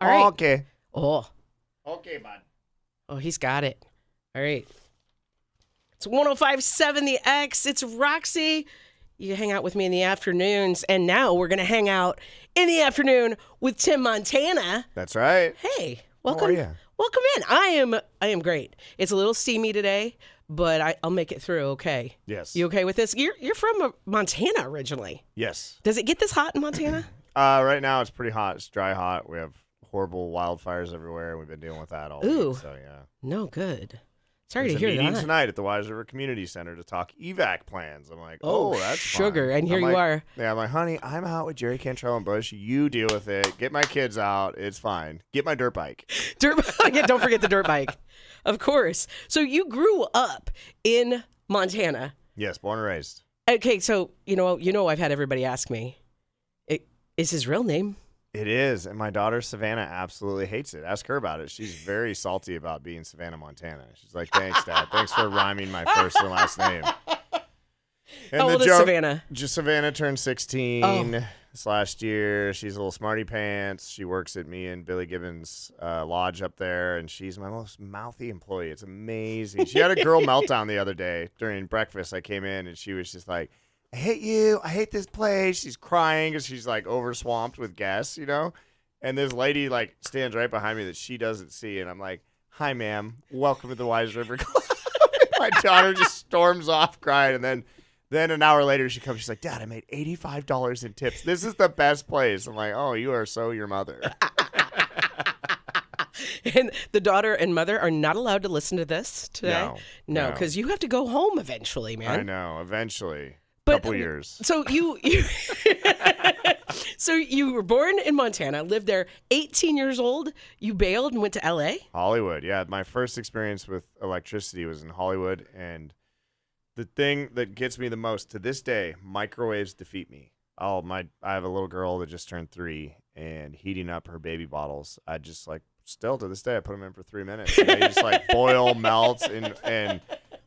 All right. Okay. Oh, Okay, bud. oh, he's got it. All right. It's 105.7 The X. It's Roxy. You hang out with me in the afternoons, and now we're going to hang out in the afternoon with Tim Montana. That's right. Hey, welcome. How are you? Welcome in. I am great. It's a little steamy today, but I'll make it through okay. Yes. You okay with this? You're from Montana originally. Yes. Does it get this hot in Montana? Right now it's pretty hot. It's dry hot. We have horrible wildfires everywhere. We've been dealing with that all Ooh. week. So yeah. No good. Sorry There's to a hear meeting that. tonight at the Wise River Community Center to talk evac plans. I'm like, Oh, that's sugar. fun. And here I'm you like, are. Yeah, I'm like, honey, I'm out with Jerry Cantrell and Bush. You deal with it. Get my kids out. It's fine. Get my dirt bike. Yeah, don't forget the dirt bike. Of course. So you grew up in Montana. Yes, born and raised. Okay, so you know I've had everybody ask me, is his real name? It is, and my daughter Savannah absolutely hates it. Ask her about it. She's very salty about being Savannah, Montana. She's like, "Thanks, Dad. Thanks for rhyming my first and last name." And How old is Savannah? Savannah turned 16 this last year. She's a little smarty pants. She works at me and Billy Gibbons' lodge up there, and she's my most mouthy employee. It's amazing. She had a girl meltdown the other day during breakfast. I came in, and she was just like, I hate you. I hate this place. She's crying because she's like overswamped with guests, And this lady like stands right behind me that she doesn't see. And I'm like, hi, ma'am. Welcome to the Wise River Club. My daughter just storms off crying. And then an hour later she comes. She's like, Dad, I made $85 in tips. This is the best place. I'm like, oh, you are so your mother. And the daughter and mother are not allowed to listen to this today? No, No. because you have to go home eventually, man. I know. Eventually. But, couple years. So you so you were born in Montana, lived there 18 years old. You bailed and went to LA? Hollywood. Yeah, my first experience with electricity was in Hollywood, and the thing that gets me the most to this day, microwaves defeat me. I have a little girl that just turned 3, and heating up her baby bottles, I just still to this day I put them in for 3 minutes. And they just boil, melt, and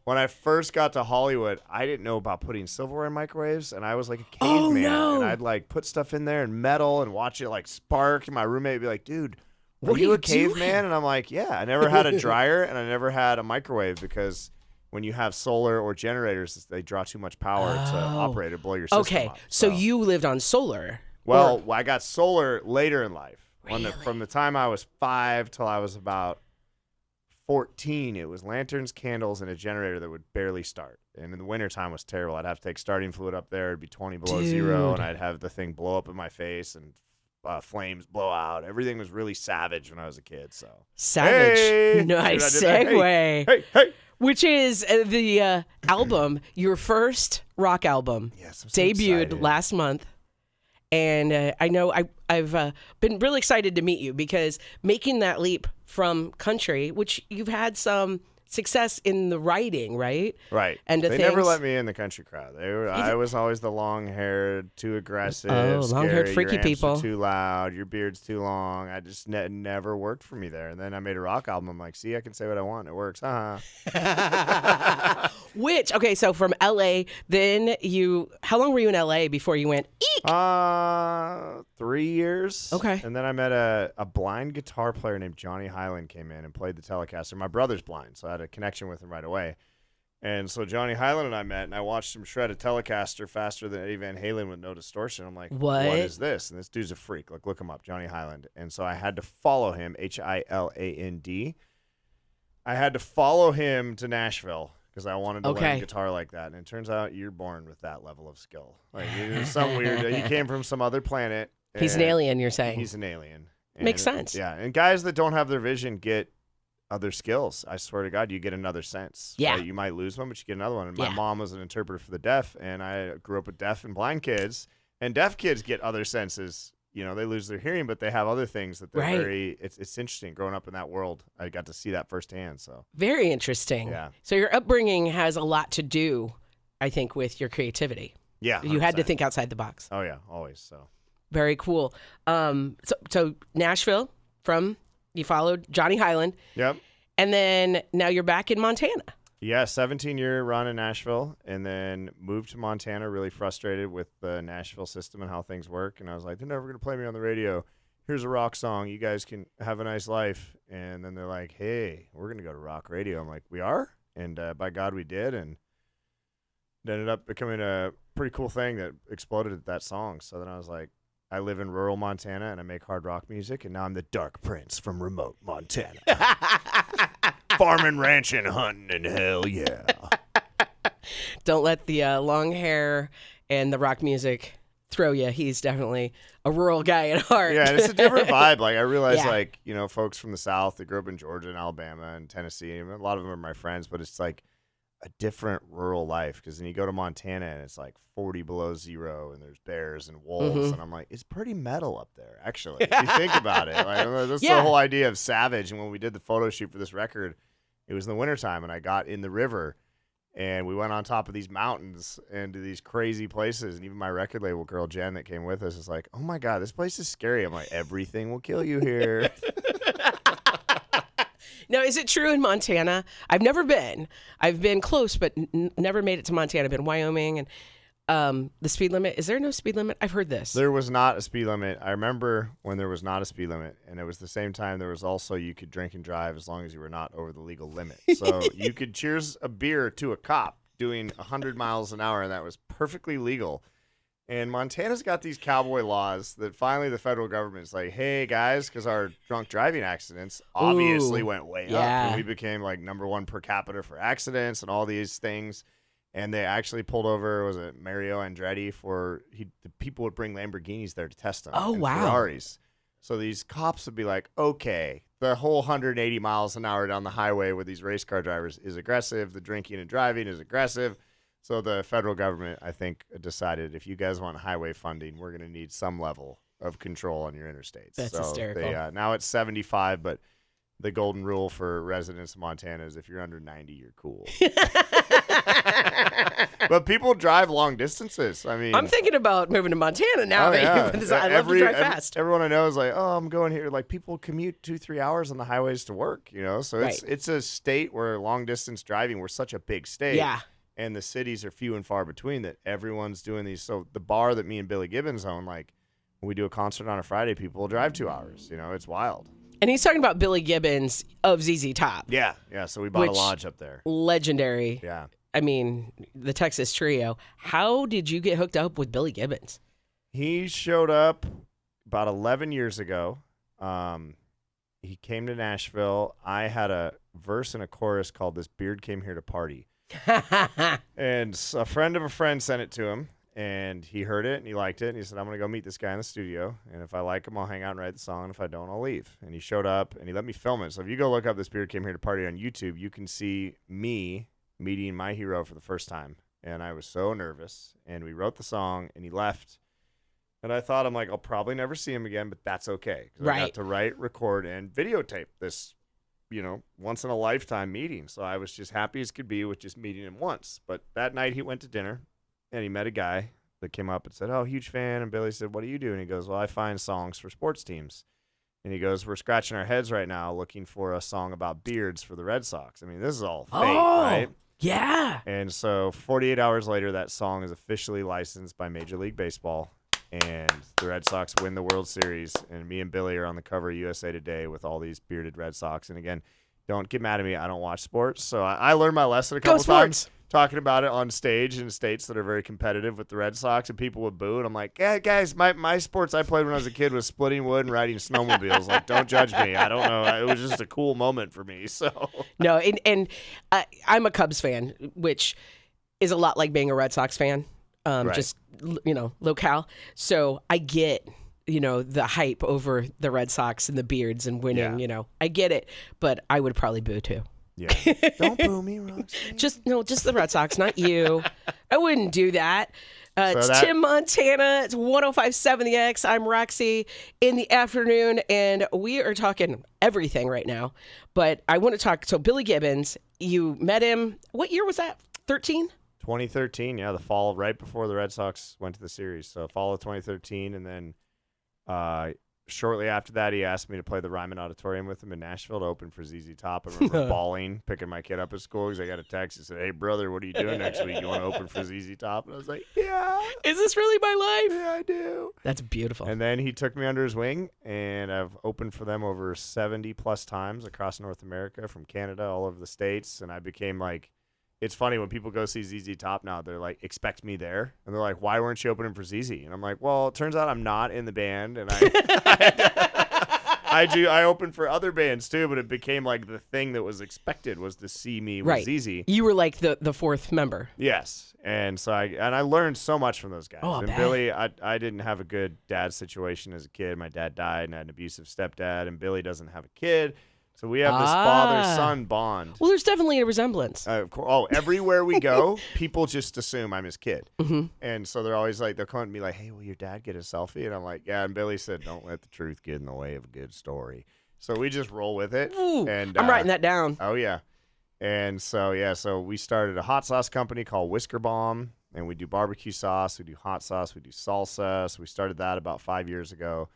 when I first got to Hollywood, I didn't know about putting silverware in microwaves, and I was like a caveman. Oh, no. And I'd put stuff in there and metal and watch it spark. And my roommate would be like, "Dude, what are you a doing? caveman?" And I'm like, "Yeah." I never had a dryer and I never had a microwave because when you have solar or generators, they draw too much power to operate it, blow your system Okay, up. so you lived on solar. Well, I got solar later in life. Really? From the time I was 5 till I was about 14, it was lanterns, candles, and a generator that would barely start. And in the wintertime was terrible. I'd have to take starting fluid up there. It'd be 20 below zero, and I'd have the thing blow up in my face and flames blow out. Everything was really savage when I was a kid. So Savage. Hey! Nice See what I did there? segue. Hey! Which is the album, your first rock album, Yes, I'm so debuted excited. last month. And I know I've been really excited to meet you because making that leap from country, which you've had some success in the writing, right? Right. And they never let me in the country crowd. I was always the long-haired, too aggressive, long-haired scary, freaky your amps people. are too loud, your beard's too long. I just never worked for me there. And then I made a rock album. I'm like, see, I can say what I want. It works. Okay, so from LA, then how long were you in LA before you went, eek? 3 years. Okay. And then I met a blind guitar player named Johnny Hyland came in and played the Telecaster. My brother's blind, so I had a connection with him right away. And so Johnny Hyland and I met, and I watched him shred a Telecaster faster than Eddie Van Halen with no distortion. I'm like, What is this? And this dude's a freak. Look him up, Johnny Hyland. And so I had to follow him, Hiland. I had to follow him to Nashville because I wanted to learn guitar like that. And it turns out you're born with that level of skill. There's some weird. He came from some other planet. He's an alien, you're saying? He's an alien. Makes sense. Yeah, and guys that don't have their vision get other skills. I swear to God, you get another sense. Yeah. Right? You might lose one, but you get another one. And my mom was an interpreter for the deaf, and I grew up with deaf and blind kids. And deaf kids get other senses. They lose their hearing, but they have other things that they're very. It's interesting growing up in that world. I got to see that firsthand. So very interesting. Yeah. So your upbringing has a lot to do, I think, with your creativity. Yeah, 100%. You had to think outside the box. Oh yeah, always. So very cool. So Nashville, you followed Johnny Hyland. Yep. And then now you're back in Montana. Yeah, 17-year run in Nashville, and then moved to Montana, really frustrated with the Nashville system and how things work. And I was like, they're never going to play me on the radio. here's a rock song. You guys can have a nice life. And then they're like, hey, we're going to go to rock radio. I'm like, we are? And by God, we did. And it ended up becoming a pretty cool thing that exploded at that song. So then I was like, I live in rural Montana and I make hard rock music. And now I'm the Dark Prince from remote Montana. Farming, ranching, hunting, and hell yeah. Don't let the long hair and the rock music throw you. He's definitely a rural guy at heart. Yeah, and it's a different vibe. Like, I realize, like, you know, folks from the South that grew up in Georgia and Alabama and Tennessee, a lot of them are my friends, but it's like a different rural life, because then you go to Montana and it's like 40 below zero and there's bears and wolves, and I'm like, it's pretty metal up there, actually. If you think about it. Like, that's the whole idea of Savage. And when we did the photo shoot for this record, it was in the wintertime, and I got in the river. And we went on top of these mountains and to these crazy places. And even my record label girl, Jen, that came with us, is like, oh, my God, this place is scary. I'm like, everything will kill you here. Now, is it true in Montana? I've never been. I've been close, but never made it to Montana. I've been in Wyoming. And the speed limit, is there no speed limit? I've heard this. There was not a speed limit. I remember when there was not a speed limit, and it was the same time there was also you could drink and drive as long as you were not over the legal limit. So you could cheers a beer to a cop doing 100 miles an hour, and that was perfectly legal. And Montana's got these cowboy laws that finally the federal government's like, hey, guys, because our drunk driving accidents obviously went way up. And we became like #1 per capita for accidents and all these things. And they actually pulled over, was it Mario Andretti, the people would bring Lamborghinis there to test them. Oh, wow. Ferraris. So these cops would be like, okay, the whole 180 miles an hour down the highway with these race car drivers is aggressive. The drinking and driving is aggressive. So the federal government, I think, decided if you guys want highway funding, we're going to need some level of control on your interstates. That's hysterical. Now it's 75, but the golden rule for residents of Montana is if you're under 90, you're cool. But people drive long distances. I mean, I'm thinking about moving to Montana now. I love to drive fast. Everyone I know is like, oh, I'm going here. Like, people commute 2-3 hours on the highways to work, you know? So it's a state where long distance driving, we're such a big state. Yeah. And the cities are few and far between that everyone's doing these. So the bar that me and Billy Gibbons own, like, when we do a concert on a Friday, people will drive 2 hours. You know, it's wild. And he's talking about Billy Gibbons of ZZ Top. Yeah. So we bought a lodge up there. Legendary. Yeah. I mean, the Texas Trio. How did you get hooked up with Billy Gibbons? He showed up about 11 years ago. He came to Nashville. I had a verse and a chorus called "This Beard Came Here to Party." And a friend of a friend sent it to him, and he heard it, and he liked it, and he said, I'm going to go meet this guy in the studio, and if I like him, I'll hang out and write the song, and if I don't, I'll leave. And he showed up, and he let me film it. So if you go look up "This Beard Came Here to Party" on YouTube, you can see me meeting my hero for the first time. And I was so nervous, and we wrote the song, and he left. And I thought, I'm like, I'll probably never see him again, but that's okay. Because I got to write, record, and videotape this, you know, once in a lifetime meeting. So I was just happy as could be with just meeting him once. But that night he went to dinner, and he met a guy that came up and said, oh, huge fan. And Billy said, what do you do? And he goes, well, I find songs for sports teams. And he goes, we're scratching our heads right now looking for a song about beards for the Red Sox. I mean, this is all fate, right? Yeah. And so 48 hours later, that song is officially licensed by Major League Baseball, and the Red Sox win the World Series, and me and Billy are on the cover of USA Today with all these bearded Red Sox. And again, don't get mad at me. I don't watch sports. So I learned my lesson a couple times talking about it on stage in states that are very competitive with the Red Sox, and people would boo. And I'm like, yeah, guys, my sports I played when I was a kid was splitting wood and riding snowmobiles. Like, don't judge me. I don't know. It was just a cool moment for me. So no, and I'm a Cubs fan, which is a lot like being a Red Sox fan. Just, you know, locale. So I get, you know, the hype over the Red Sox and the beards and winning, you know, I get it, but I would probably boo too. Yeah. Don't boo me, Roxy. Just the Red Sox, not you. I wouldn't do that. It's Tim Montana. It's 105.7 The X. I'm Roxy in the afternoon, and we are talking everything right now. But I want to talk. So Billy Gibbons, you met him. What year was that? 13? 2013, yeah, the fall right before the Red Sox went to the series. So fall of 2013, and then shortly after that, he asked me to play the Ryman Auditorium with him in Nashville to open for ZZ Top. I remember bawling, picking my kid up at school because I got a text. He said, "Hey, brother, what are you doing next week? You want to open for ZZ Top?" And I was like, "Yeah. Is this really my life? Yeah, I do." That's beautiful. And then he took me under his wing, and I've opened for them over 70-plus times across North America, from Canada, all over the States. And I became like, it's funny when people go see ZZ Top now, they're like, expect me there. And they're like, why weren't you opening for ZZ? And I'm like, well, it turns out I'm not in the band. And I opened for other bands too, but it became like the thing that was expected was to see me with ZZ. You were like the fourth member. Yes. And so I learned so much from those guys. And bet. Billy, I didn't have a good dad situation as a kid. My dad died and I had an abusive stepdad, and Billy doesn't have a kid. So we have this father-son bond. Well, there's definitely a resemblance. Of course. Oh, everywhere we go, people just assume I'm his kid. Mm-hmm. And so they're always like, they'll come to me like, "Hey, will your dad get a selfie?" And I'm like, "Yeah." And Billy said, "Don't let the truth get in the way of a good story." So we just roll with it. Ooh, and I'm writing that down. Oh, yeah. And so we started a hot sauce company called Whisker Bomb, and we do barbecue sauce, we do hot sauce, we do salsa. So we started that about 5 years ago.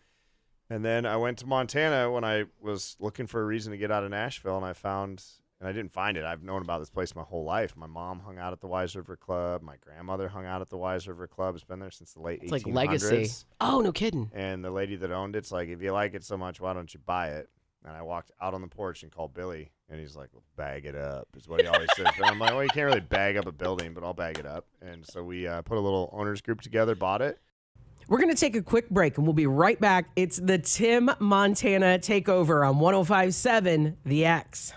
And then I went to Montana when I was looking for a reason to get out of Nashville, and I didn't find it. I've known about this place my whole life. My mom hung out at the Wise River Club. My grandmother hung out at the Wise River Club. It's been there since the late 1800s. It's like legacy. Oh, no kidding. And the lady that owned it's like, if you like it so much, why don't you buy it? And I walked out on the porch and called Billy, and he's like, "Well, bag it up," is what he always says. And I'm like, "Well, you can't really bag up a building, but I'll bag it up." And so we put a little owners group together, bought it. We're going to take a quick break, and we'll be right back. It's the Tim Montana Takeover on 105.7 The X.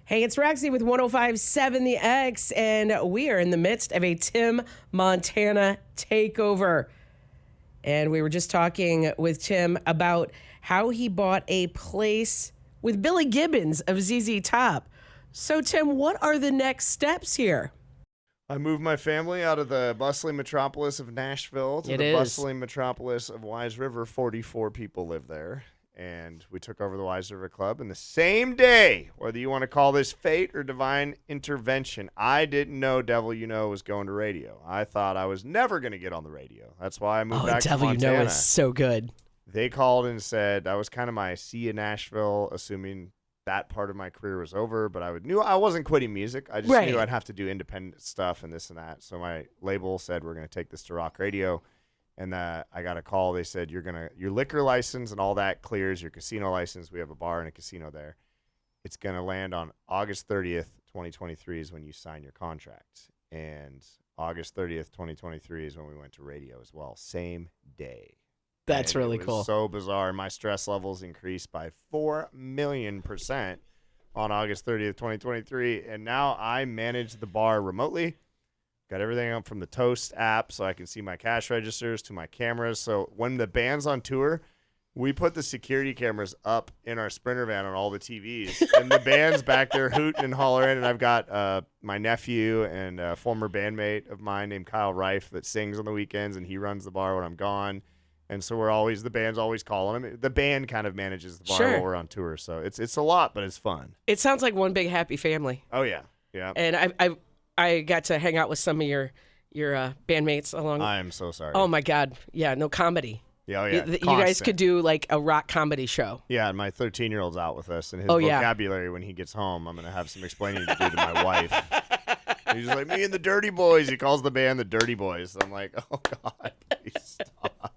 Hey, it's Roxy with 105.7 The X, and we are in the midst of a Tim Montana Takeover. And we were just talking with Tim about how he bought a place with Billy Gibbons of ZZ Top. So, Tim, what are the next steps here? I moved my family out of the bustling metropolis of Nashville to the bustling metropolis of Wise River. 44 people live there. And we took over the Wise River Club. And the same day, whether you want to call this fate or divine intervention, I didn't know Devil You Know was going to radio. I thought I was never going to get on the radio. That's why I moved back to Montana. Devil You Know is so good. They called and said, that was kind of my see you Nashville, assuming that part of my career was over. But I knew I wasn't quitting music. I just knew I'd have to do independent stuff and this and that. So my label said, we're going to take this to rock radio. And I got a call. They said, your liquor license and all that clears, your casino license. We have a bar and a casino there. It's going to land on August 30th, 2023 is when you sign your contract. And August 30th, 2023 is when we went to radio as well. Same day. That's really cool. So bizarre. My stress levels increased by 4 million% on August 30th, 2023. And now I manage the bar remotely. Got everything up from the Toast app so I can see my cash registers to my cameras. So when the band's on tour, we put the security cameras up in our Sprinter van on all the TVs. And the band's back there hooting and hollering. And I've got my nephew and a former bandmate of mine named Kyle Reif that sings on the weekends, and he runs the bar when I'm gone. And so the band's always calling him. The band kind of manages the bar while we're on tour. So it's a lot, but it's fun. It sounds like one big happy family. Oh, yeah. Yeah. And I got to hang out with some of your bandmates along. I'm so sorry. Oh my God! Yeah, no comedy. Yeah, oh yeah. You guys could do like a rock comedy show. Yeah, and my 13-year-old's out with us, and his vocabulary when he gets home, I'm gonna have some explaining to do to my wife. He's just like, me and the Dirty Boys. He calls the band the Dirty Boys. I'm like, oh God, please stop.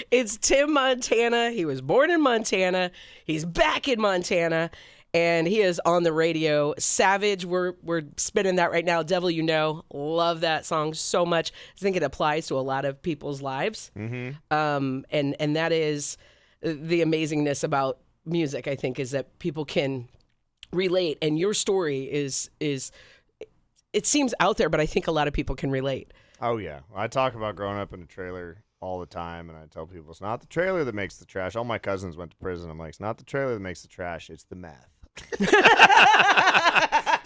It's Tim Montana. He was born in Montana. He's back in Montana. And he is on the radio. Savage, we're spinning that right now. Devil You Know, love that song so much. I think it applies to a lot of people's lives. Mm-hmm. And that is the amazingness about music, I think, is that people can relate. And your story is it seems out there, but I think a lot of people can relate. Oh, yeah. I talk about growing up in a trailer all the time, and I tell people it's not the trailer that makes the trash. All my cousins went to prison. I'm like, it's not the trailer that makes the trash, it's the meth.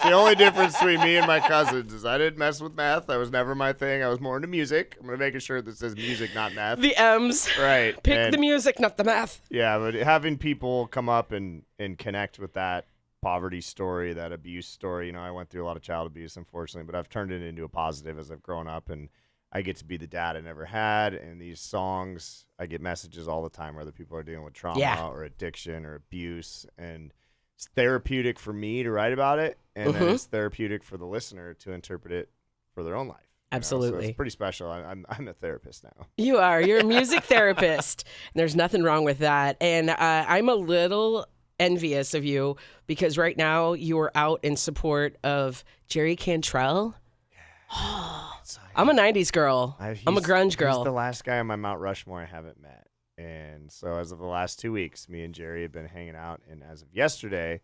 The only difference between me and my cousins is I didn't mess with meth. That was never my thing. I was more into music. I'm going to make a shirt that says music, not meth. The M's. Right. Pick the music, not the math. Yeah, but having people come up and connect with that poverty story, that abuse story, I went through a lot of child abuse, unfortunately, but I've turned it into a positive as I've grown up, and I get to be the dad I never had. And these songs, I get messages all the time, whether people are dealing with trauma or addiction or abuse. And it's therapeutic for me to write about it. And then it's therapeutic for the listener to interpret it for their own life. Absolutely. So it's pretty special. I'm a therapist now. You are. You're a music therapist. And there's nothing wrong with that. And I'm a little envious of you because right now you are out in support of Jerry Cantrell. I'm a 90s girl. I'm a grunge girl. He's the last guy on my Mount Rushmore I haven't met. And so as of the last 2 weeks, me and Jerry have been hanging out. And as of yesterday,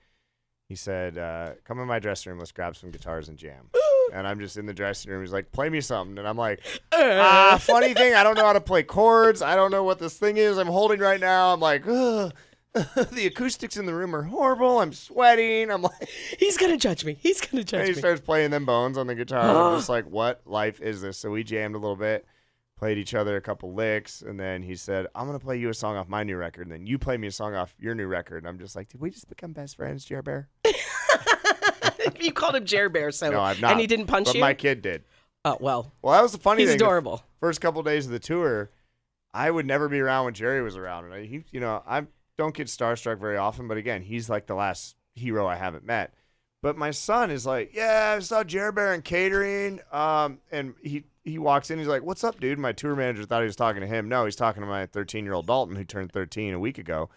he said, come in my dressing room. Let's grab some guitars and jam. And I'm just in the dressing room. He's like, play me something. And I'm like, funny thing, I don't know how to play chords. I don't know what this thing is I'm holding right now. I'm like, ugh. The acoustics in the room are horrible. I'm sweating. I'm like, he's going to judge me. He's going to judge me. And he starts playing them bones on the guitar. I'm just like, what life is this? So we jammed a little bit, played each other a couple licks. And then he said, I'm going to play you a song off my new record. And then you play me a song off your new record. And I'm just like, did we just become best friends, Jer Bear? You called him Jer Bear, so no, I've not. And he didn't punch you? But my kid did. Oh, well. Well, that was the funny thing. He's adorable. First couple days of the tour, I would never be around when Jerry was around. And I don't get starstruck very often, but again, he's like the last hero I haven't met. But my son is like, yeah, I saw Jer Bear in catering. And he walks in, he's like, what's up, dude? My tour manager thought he was talking to him. No, he's talking to my 13-year-old Dalton, who turned 13 a week ago.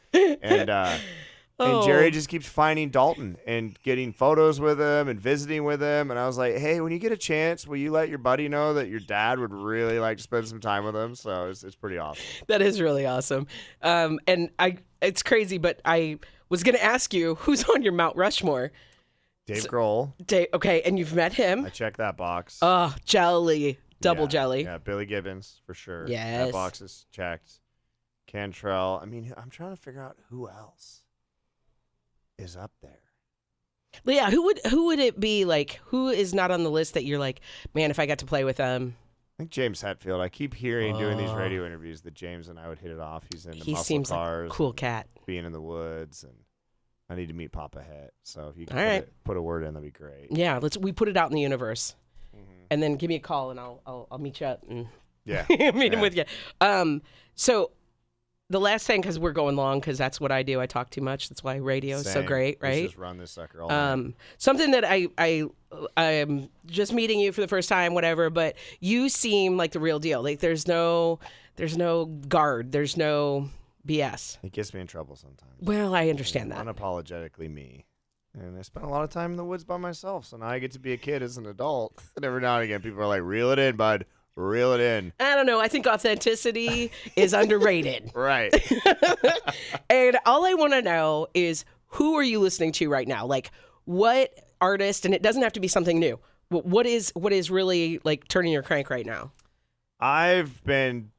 And Jerry just keeps finding Dalton and getting photos with him and visiting with him. And I was like, hey, when you get a chance, will you let your buddy know that your dad would really like to spend some time with him? So it's pretty awesome. That is really awesome. And it's crazy, but I was going to ask you, who's on your Mount Rushmore? Dave Grohl. Okay, and you've met him. I checked that box. Oh, jelly. Double jelly. Yeah, Billy Gibbons, for sure. Yes. That box is checked. Cantrell. I mean, I'm trying to figure out who else is up there. Yeah, who would it be, like, who is not on the list that you're like, man, if I got to play with them? I think James Hetfield. I keep hearing doing these radio interviews that James and I would hit it off. He's into muscle seems cars, like a cool cat. Being in the woods, and I need to meet Papa Het. So if you can put a word in, that'd be great. Yeah, we put it out in the universe, and then give me a call, and I'll meet you up and meet him with you. So the last thing, because we're going long, because that's what I do. I talk too much. That's why radio is so great, right? Let's just run this sucker all night. Something that I'm just meeting you for the first time, whatever, but you seem like the real deal. Like there's no guard. There's no BS. It gets me in trouble sometimes. Well, I understand that. Unapologetically me. And I spent a lot of time in the woods by myself, so now I get to be a kid as an adult. And every now and again, people are like, reel it in, bud. Reel it in. I don't know. I think authenticity is underrated. Right. And all I want to know is, who are you listening to right now? Like, what artist, and it doesn't have to be something new. What is really, like, turning your crank right now? I've been,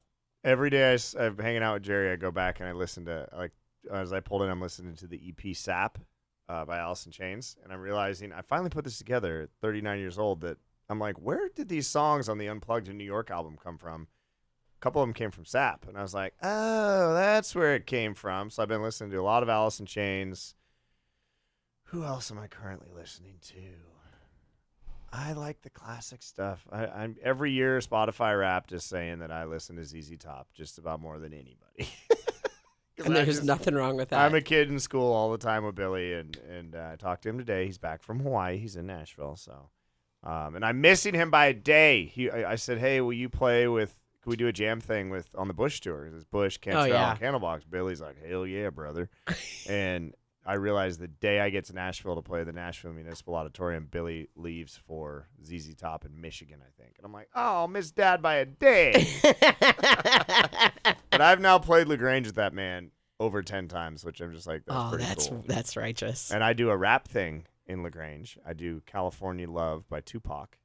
every day I'm hanging out with Jerry, I go back and I listen to, like, as I pulled in, I'm listening to the EP Sap by Alice in Chains. And I'm realizing, I finally put this together at 39 years old, that I'm like, where did these songs on the Unplugged in New York album come from? A couple of them came from Sap. And I was like, oh, that's where it came from. So I've been listening to a lot of Alice in Chains. Who else am I currently listening to? I like the classic stuff. I'm every year Spotify Wrapped is saying that I listen to ZZ Top just about more than anybody. And there's nothing wrong with that. I'm a kid in school all the time with Billy, and I talked to him today. He's back from Hawaii. He's in Nashville, so... and I'm missing him by a day. I said, hey, will you play with, can we do a jam thing on the Bush tour? It's Bush, Cantrell, and Candlebox. Billy's like, hell yeah, brother. And I realized the day I get to Nashville to play the Nashville Municipal Auditorium, Billy leaves for ZZ Top in Michigan, I think. And I'm like, oh, I'll miss Dad by a day. But I've now played LaGrange with that man over 10 times, which I'm just like, that's pretty cool. That's righteous. And I do a rap thing in LaGrange. I do California Love by Tupac.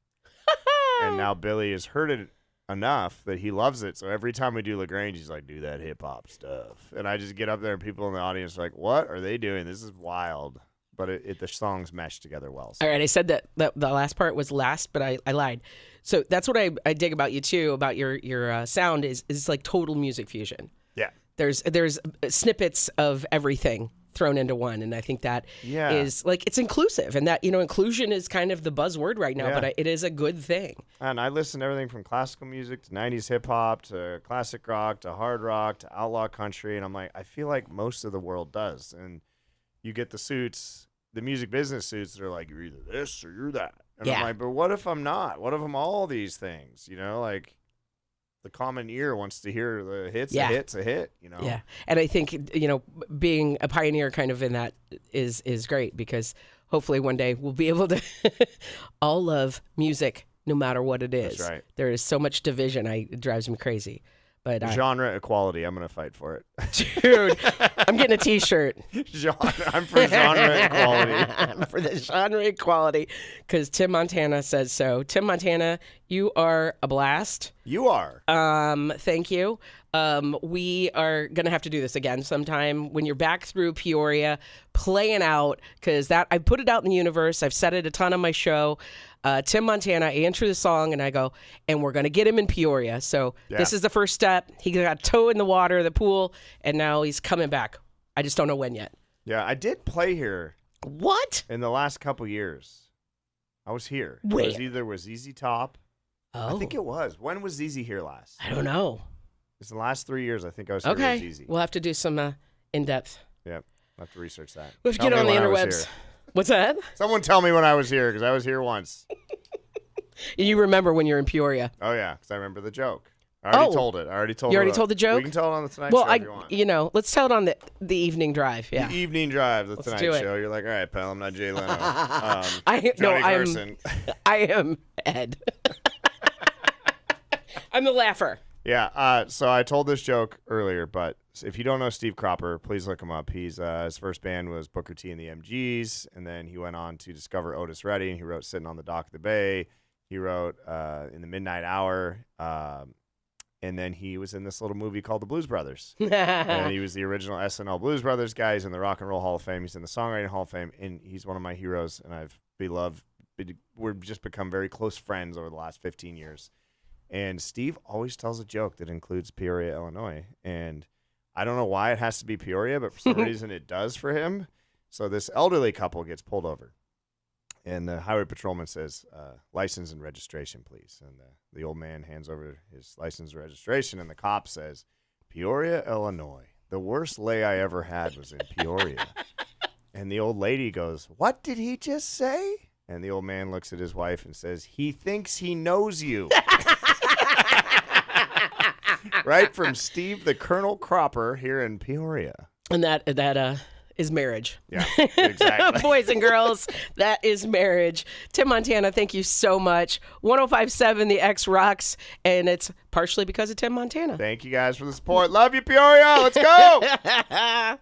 And now Billy has heard it enough that he loves it. So every time we do LaGrange, he's like, do that hip hop stuff. And I just get up there and people in the audience are like, what are they doing? This is wild. But the songs mesh together well. So. All right. I said that the last part was last, but I lied. So that's what I dig about you too, about your sound is like total music fusion. Yeah. There's snippets of everything thrown into one. And I think that Yeah. is like, it's inclusive, and that, inclusion is kind of the buzzword right now, Yeah. but it is a good thing. And I listen to everything from classical music to 90s hip hop to classic rock to hard rock to outlaw country. And I'm like, I feel like most of the world does. And you get the suits, the music business suits that are like, you're either this or you're that. And I'm like, but what if I'm not? What if I'm all these things? Like the common ear wants to hear the hits, a hit's a hit, Yeah. And I think, being a pioneer kind of in that is great, because hopefully one day we'll be able to all love music no matter what it is. That's right. There is so much division. It drives me crazy. But genre equality, I'm going to fight for it. Dude, I'm getting a T-shirt. I'm for genre equality. I'm for the genre equality, because Tim Montana says so. Tim Montana, you are a blast. You are. Thank you. We are going to have to do this again sometime when you're back through Peoria, playing out, because I put it out in the universe. I've said it a ton on my show. Tim Montana, I enter the song and I go, and we're going to get him in Peoria. So This is the first step. He got toe in the water, the pool, and now he's coming back. I just don't know when yet. Yeah, I did play here. What? In the last couple years. I was here. Where? It was either ZZ Top. Oh. I think it was. When was ZZ here last? I don't know. It's the last 3 years I think I was here Okay. with ZZ. We'll have to do some in-depth. Yep. I'll have to research that. We'll have to get on the interwebs. What's that? Someone tell me when I was here, because I was here once. You remember when you're in Peoria. Oh, yeah, because I remember the joke. I already told it. You already told the joke? We can tell it on the Tonight Show if you want. Let's tell it on the evening drive. Yeah. The evening drive, the Let's Tonight do it. Show. You're like, all right, pal, I'm not Jay Leno. I am Ed. I'm the laugher. Yeah, so I told this joke earlier, but if you don't know Steve Cropper, please look him up. He's his first band was Booker T and the MGs, and then he went on to discover Otis Redding, and he wrote Sitting on the Dock of the Bay. He wrote In the Midnight Hour, and then he was in this little movie called The Blues Brothers. And he was the original SNL Blues Brothers guy. He's in the Rock and Roll Hall of Fame. He's in the Songwriting Hall of Fame, and he's one of my heroes, and I've beloved. We've just become very close friends over the last 15 years. And Steve always tells a joke that includes Peoria, Illinois. And I don't know why it has to be Peoria, but for some reason it does for him. So this elderly couple gets pulled over. And the highway patrolman says, license and registration, please. And the old man hands over his license and registration. And the cop says, Peoria, Illinois. The worst lay I ever had was in Peoria. And the old lady goes, what did he just say? And the old man looks at his wife and says, he thinks he knows you. Right from Steve the Colonel Cropper here in Peoria. And that is marriage. Yeah, exactly. Boys and girls, that is marriage. Tim Montana, thank you so much. 105.7 The X rocks, and it's partially because of Tim Montana. Thank you guys for the support. Love you, Peoria. Let's go.